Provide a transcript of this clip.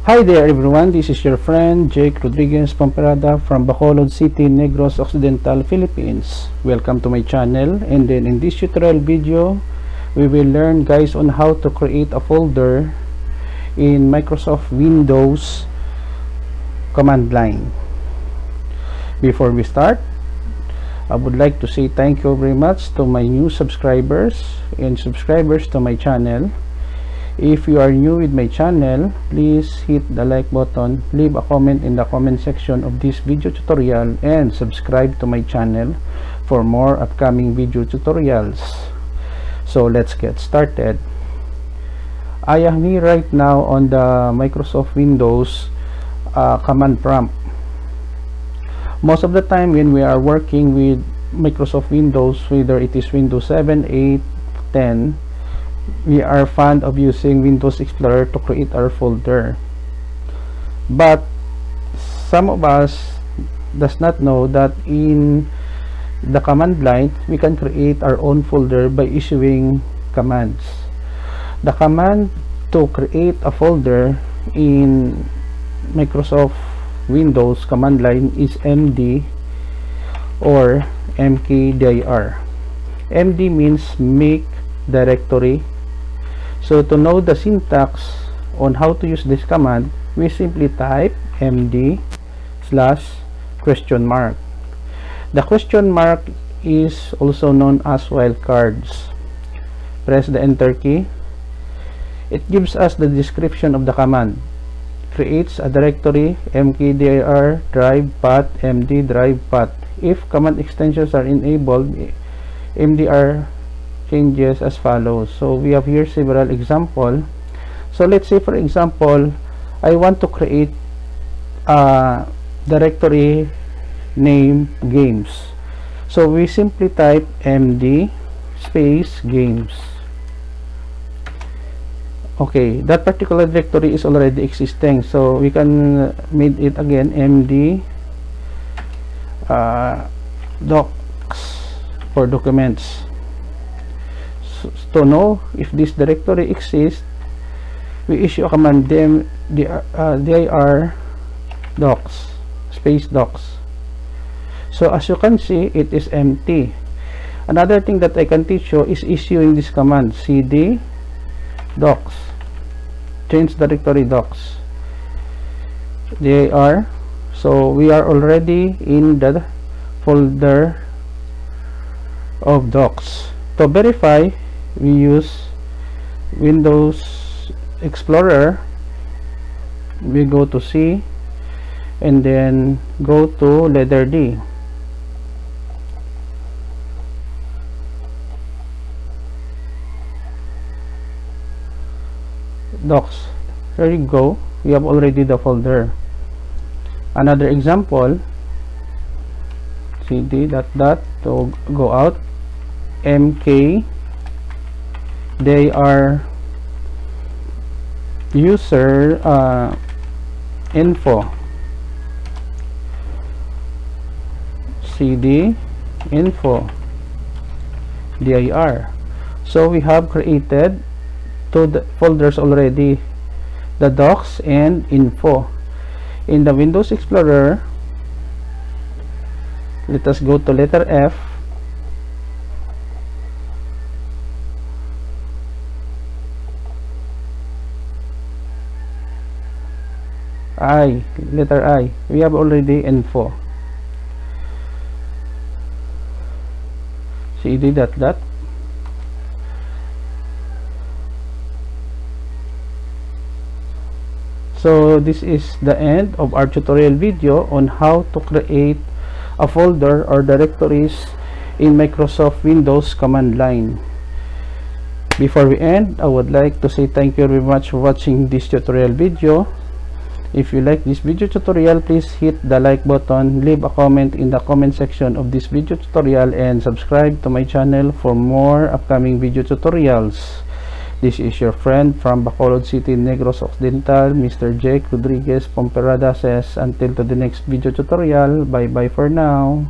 Hi there everyone, this is your friend Jake Rodriguez Pomperada from Bacolod City, Negros Occidental, Philippines. Welcome to my channel, and then in this tutorial video we will learn guys on how to create a folder in Microsoft Windows command line. Before we start, I would like to say thank you very much to my new subscribers and subscribers to my channel. If you are new with my channel, please hit the like button, leave a comment in the comment section of this video tutorial, and subscribe to my channel for more upcoming video tutorials. So let's get started. I am here right now on the Microsoft Windows command prompt. Most of the time when we are working with Microsoft Windows, whether it is Windows 7, 8, 10, we are fond of using Windows Explorer to create our folder, but some of us does not know that in the command line we can create our own folder by issuing commands. The command to create a folder in Microsoft Windows command line is md or mkdir. md means make directory. So to know the syntax on how to use this command, we simply type md /?. The question mark is also known as wildcards. Press the enter key. It gives us the description of the command. Creates a directory mkdir drive path md drive path. If command extensions are enabled, mdr changes as follows. So we have here several example. So let's say for example I want to create a directory name games. So we simply type md space games. Okay, that particular directory is already existing, so we can make it again md docs for documents. To know if this directory exists, we issue a command dir docs space docs. So as you can see, it is empty. Another thing that I can teach you is issuing this command cd docs, change directory docs dir. So we are already in the folder of docs. To verify, we use Windows Explorer. We go to C and then go to letter D. Docs. There you go. We have already the folder. Another example, cd to go out mk they are user info cd info dir. So we have created two folders already, the docs and info. In the Windows Explorer, let us go to letter F. Letter I, we have already info cd . So this is the end of our tutorial video on how to create a folder or directories in Microsoft Windows command line. Before we end, I would like to say thank you very much for watching this tutorial video. If you like this video tutorial, please hit the like button, leave a comment in the comment section of this video tutorial, and subscribe to my channel for more upcoming video tutorials. This is your friend from Bacolod City, Negros Occidental, Mr. Jake Rodriguez Pomperada says until to the next video tutorial, bye bye for now.